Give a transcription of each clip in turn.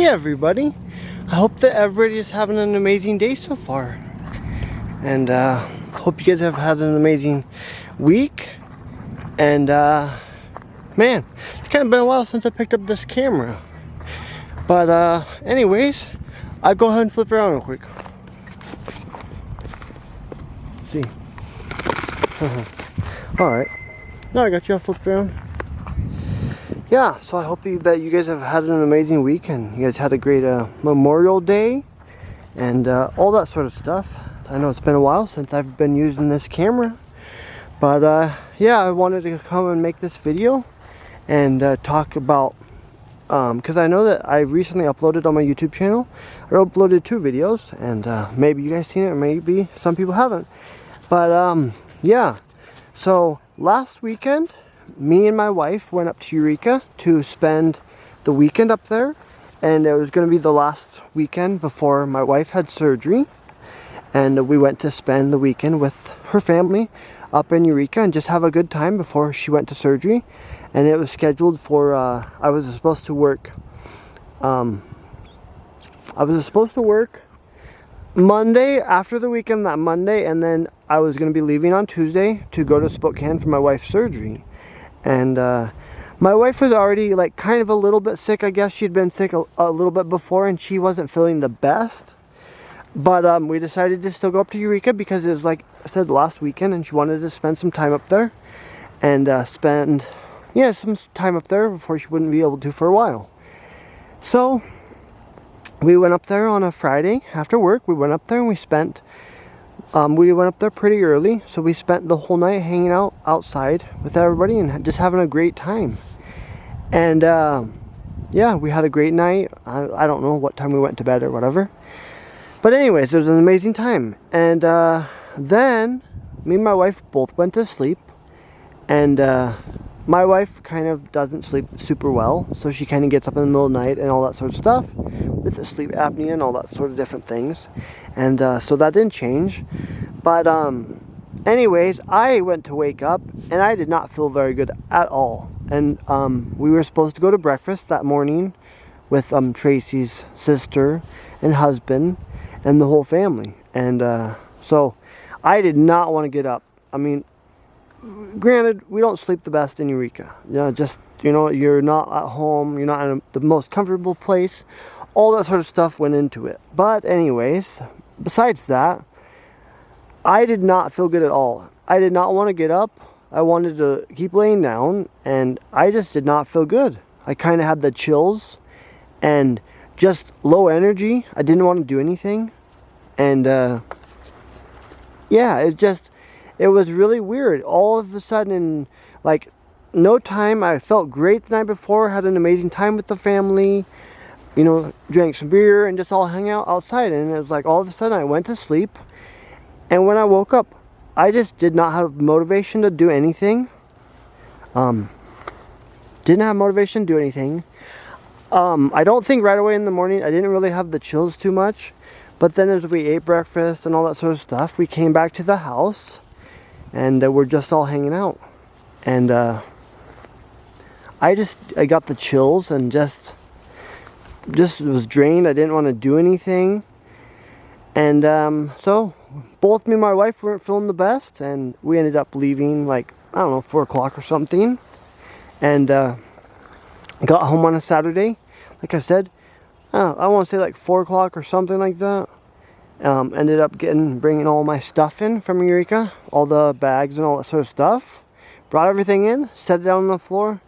Hey everybody, I hope that everybody is having an amazing day so far, and hope you guys have had an amazing week. And man, it's kind of been a while since I picked up this camera, but anyways, I'll go ahead and flip around real quick. Let's see. Alright, now I got you all flipped around. Yeah, so I hope that you guys have had an amazing week and you guys had a great Memorial Day and all that sort of stuff. I know it's been a while since I've been using this camera, but yeah, I wanted to come and make this video and talk about, because I know that I recently uploaded on my YouTube channel. I uploaded 2 videos, and maybe you guys seen it, or maybe some people haven't. But yeah, so last weekend, me and my wife went up to Eureka to spend the weekend up there, and it was going to be the last weekend before my wife had surgery, and we went to spend the weekend with her family up in Eureka and just have a good time before she went to surgery. And it was scheduled for I was supposed to work Monday, after the weekend, that Monday, and then I was going to be leaving on Tuesday to go to Spokane for my wife's surgery. And my wife was already like kind of a little bit sick. I guess she'd been sick a little bit before, and she wasn't feeling the best. But we decided to still go up to Eureka because it was, like I said, last weekend, and she wanted to spend some time up there and spend some time up there before she wouldn't be able to for a while. So we went up there on a Friday after work. We went up there and we went up there pretty early, so we spent the whole night hanging out outside with everybody and just having a great time. And yeah, we had a great night. I don't know what time we went to bed or whatever, but anyways, it was an amazing time. And then me and my wife both went to sleep, and my wife kind of doesn't sleep super well, so she kind of gets up in the middle of the night and all that sort of stuff with the sleep apnea and all that sort of different things. And so that didn't change. But anyways, I went to wake up and I did not feel very good at all. And we were supposed to go to breakfast that morning with Tracy's sister and husband and the whole family. And so I did not want to get up. I mean, granted, we don't sleep the best in Eureka. You're not at home, you're not in the most comfortable place. All that sort of stuff went into it. But anyways, besides that, I did not feel good at all. I did not want to get up. I wanted to keep laying down, and I just did not feel good. I kind of had the chills and just low energy. I didn't want to do anything. And yeah, it was really weird. All of a sudden, in like no time, I felt great the night before, had an amazing time with the family, drank some beer and just all hang out outside. And it was like all of a sudden I went to sleep, and when I woke up, I just did not have motivation to do anything. Didn't have motivation to do anything. I don't think right away in the morning I didn't really have the chills too much, but then as we ate breakfast and all that sort of stuff, we came back to the house and we're just all hanging out. And I got the chills and just was drained. I didn't want to do anything. And so both me and my wife weren't feeling the best, and we ended up leaving like, I don't know, 4 o'clock or something, and got home on a Saturday, like I said, I want to say like 4 o'clock or something like that. Ended up bringing all my stuff in from Eureka, all the bags and all that sort of stuff. Brought everything in, set it down on the floor,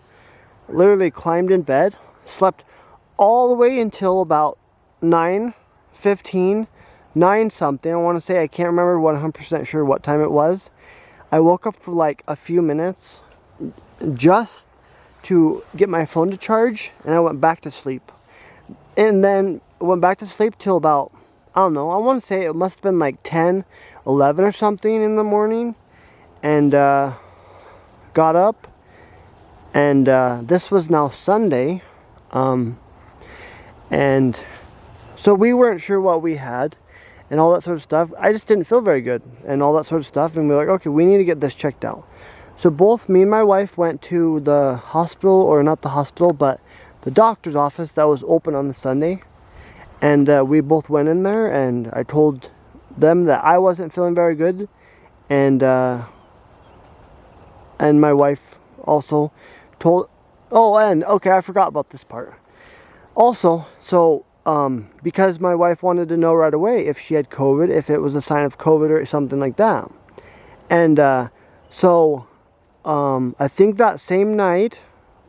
literally climbed in bed, slept all the way until about 9:15, 9 something. I want to say, I can't remember 100% sure what time it was. I woke up for like a few minutes just to get my phone to charge, and I went back to sleep. And then went back to sleep till about, I don't know, I want to say it must have been like 10, 11 or something in the morning, and got up, and this was now Sunday, and so we weren't sure what we had and all that sort of stuff. I just didn't feel very good and all that sort of stuff, and we were like, okay, we need to get this checked out. So both me and my wife went to the hospital, or not the hospital, but the doctor's office that was open on the Sunday. And we both went in there, and I told them that I wasn't feeling very good, and my wife also told. Oh, and okay, I forgot about this part. Also, so because my wife wanted to know right away if she had COVID, if it was a sign of COVID or something like that, and so I think that same night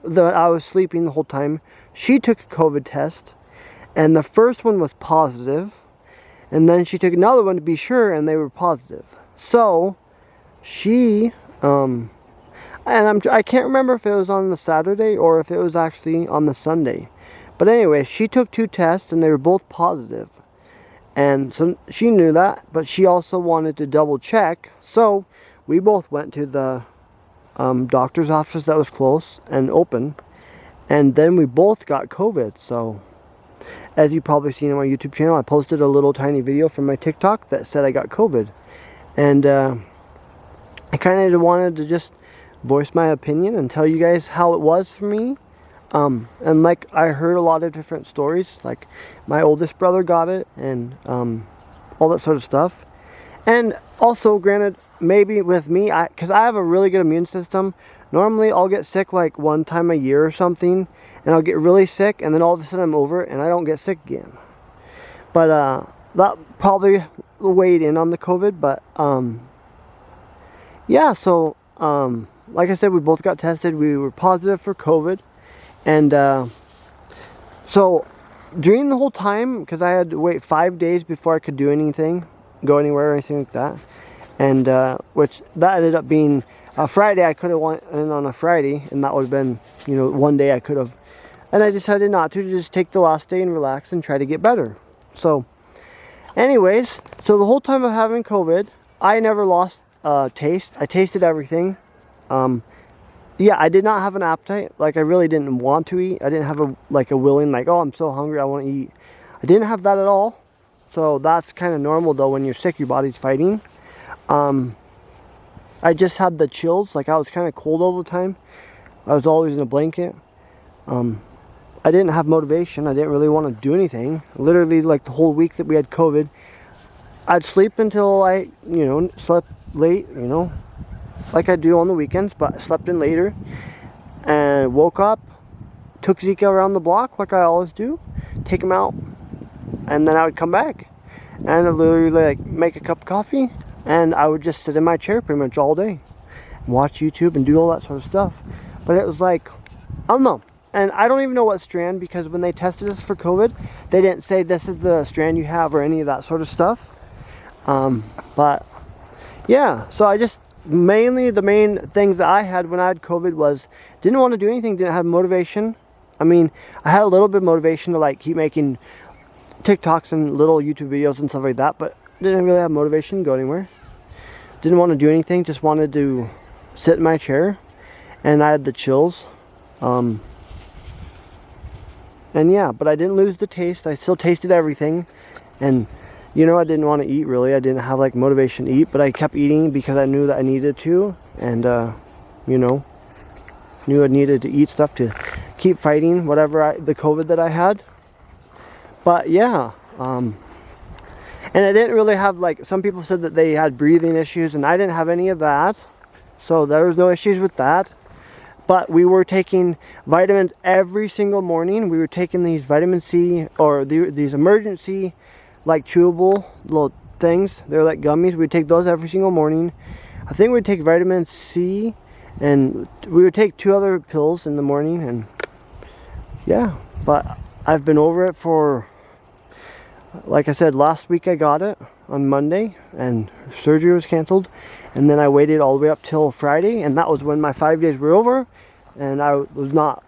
that I was sleeping the whole time, she took a COVID test. And the first one was positive, and then she took another one to be sure, and they were positive. So she and I can't remember if it was on the Saturday or if it was actually on the Sunday, but anyway, she took 2 tests and they were both positive. And so she knew that, but she also wanted to double check, so we both went to the doctor's office that was close and open, and then we both got COVID. So as you probably seen on my YouTube channel, I posted a little tiny video from my TikTok that said I got COVID. And I kind of wanted to just voice my opinion and tell you guys how it was for me. And like, I heard a lot of different stories. Like, my oldest brother got it, and all that sort of stuff. And also, granted, maybe with me, because I have a really good immune system, normally I'll get sick like 1 time a year or something, and I'll get really sick, and then all of a sudden I'm over it and I don't get sick again. But that probably weighed in on the COVID. But yeah, so like I said, we both got tested. We were positive for COVID. And so during the whole time, because I had to wait 5 days before I could do anything, go anywhere or anything like that, and which that ended up being a Friday. I could have went in on a Friday, and that would have been, you know, one day I could have. And I decided not to, just take the last day and relax and try to get better. So anyways, so the whole time of having COVID, I never lost taste. I tasted everything. Yeah, I did not have an appetite. Like, I really didn't want to eat. I didn't have a willing, like, oh, I'm so hungry, I want to eat. I didn't have that at all. So that's kind of normal, though. When you're sick, your body's fighting. I just had the chills. Like, I was kind of cold all the time. I was always in a blanket. I didn't have motivation. I didn't really want to do anything. Literally, like, the whole week that we had COVID, I'd sleep until I, you know, slept late, you know, like I do on the weekends, but I slept in later, and woke up, took Zeke around the block like I always do, take him out, and then I would come back, and I'd literally, like, make a cup of coffee, and I would just sit in my chair pretty much all day, and watch YouTube and do all that sort of stuff. But it was like, I don't know. And I don't even know what strand, because when they tested us for COVID, they didn't say this is the strand you have or any of that sort of stuff. But yeah, so I just, mainly the main things that I had when I had COVID was, didn't want to do anything, didn't have motivation. I mean, I had a little bit of motivation to, like, keep making TikToks and little YouTube videos and stuff like that, but didn't really have motivation to go anywhere. Didn't want to do anything, just wanted to sit in my chair, and I had the chills. And yeah, but I didn't lose the taste. I still tasted everything. And, you know, I didn't want to eat, really. I didn't have, like, motivation to eat, but I kept eating because I knew that I needed to. And, you know, knew I needed to eat stuff to keep fighting whatever the COVID that I had. But yeah, and I didn't really have, like, some people said that they had breathing issues, and I didn't have any of that. So there was no issues with that. But we were taking vitamins every single morning. We were taking these vitamin C, or these emergency, like, chewable little things. They're like gummies. We'd take those every single morning. I think we'd take vitamin C, and we would take 2 other pills in the morning. And yeah, but I've been over it for, like I said, last week I got it on Monday, and surgery was canceled. And then I waited all the way up till Friday, and that was when my 5 days were over, and I was not,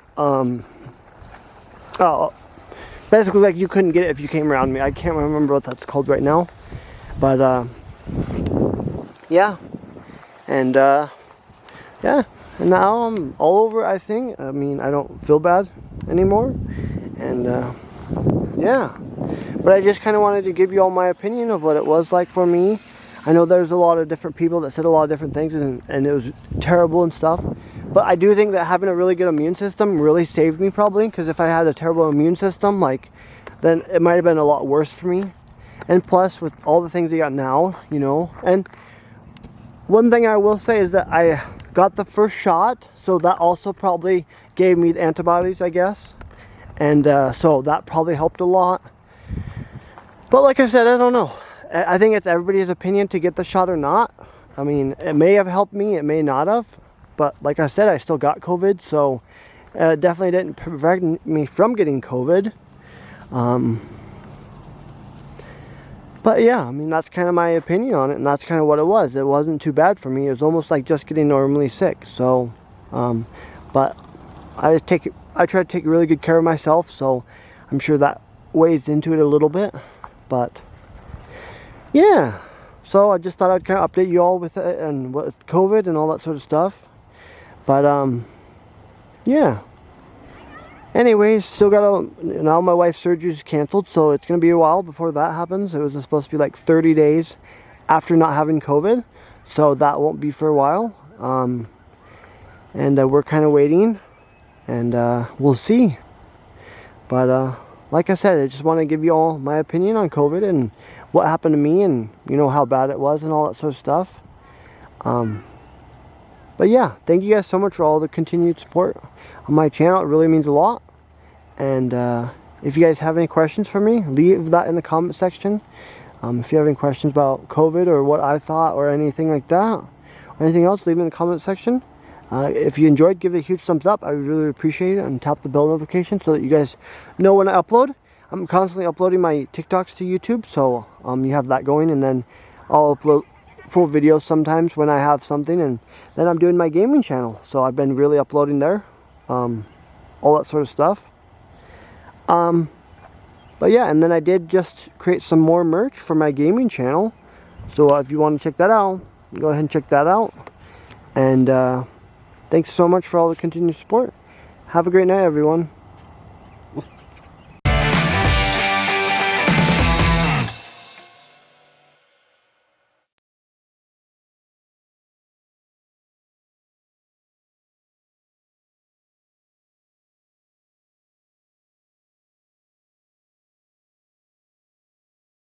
basically, like, you couldn't get it if you came around me. I can't remember what that's called right now, but, yeah, and, yeah, and now I'm all over, I think. I mean, I don't feel bad anymore, and, yeah, but I just kind of wanted to give you all my opinion of what it was like for me. I know there's a lot of different people that said a lot of different things, and it was terrible and stuff, But I do think that having a really good immune system really saved me, probably, because if I had a terrible immune system, like, then it might have been a lot worse for me. And plus, with all the things I got now, you know, and one thing I will say is that I got the first shot, so that also probably gave me the antibodies, I guess. And so that probably helped a lot. But like I said, I don't know. I think it's everybody's opinion to get the shot or not. I mean, it may have helped me, it may not have. But like I said, I still got COVID, so it definitely didn't prevent me from getting COVID. But yeah, I mean, that's kind of my opinion on it, and that's kind of what it was. It wasn't too bad for me. It was almost like just getting normally sick. So, but I try to take really good care of myself, so I'm sure that weighs into it a little bit. But yeah, so I just thought I'd kind of update you all with it and with COVID and all that sort of stuff. But yeah. Anyways, still got now my wife's surgery is canceled, so it's gonna be a while before that happens. It was supposed to be like 30 days after not having COVID, so that won't be for a while. And we're kind of waiting, and we'll see. But like I said, I just want to give you all my opinion on COVID and what happened to me, and you know how bad it was and all that sort of stuff. But yeah, thank you guys so much for all the continued support on my channel. It really means a lot. And if you guys have any questions for me, leave that in the comment section. If you have any questions about COVID or what I thought or anything like that, or anything else, leave it in the comment section. If you enjoyed, give it a huge thumbs up. I would really appreciate it. And tap the bell notification so that you guys know when I upload. I'm constantly uploading my TikToks to YouTube, so you have that going. And then I'll upload full videos sometimes when I have something. And then I'm doing my gaming channel, so I've been really uploading there. All that sort of stuff. But yeah, and then I did just create some more merch for my gaming channel. So if you want to check that out, go ahead and check that out. And thanks so much for all the continued support. Have a great night, everyone.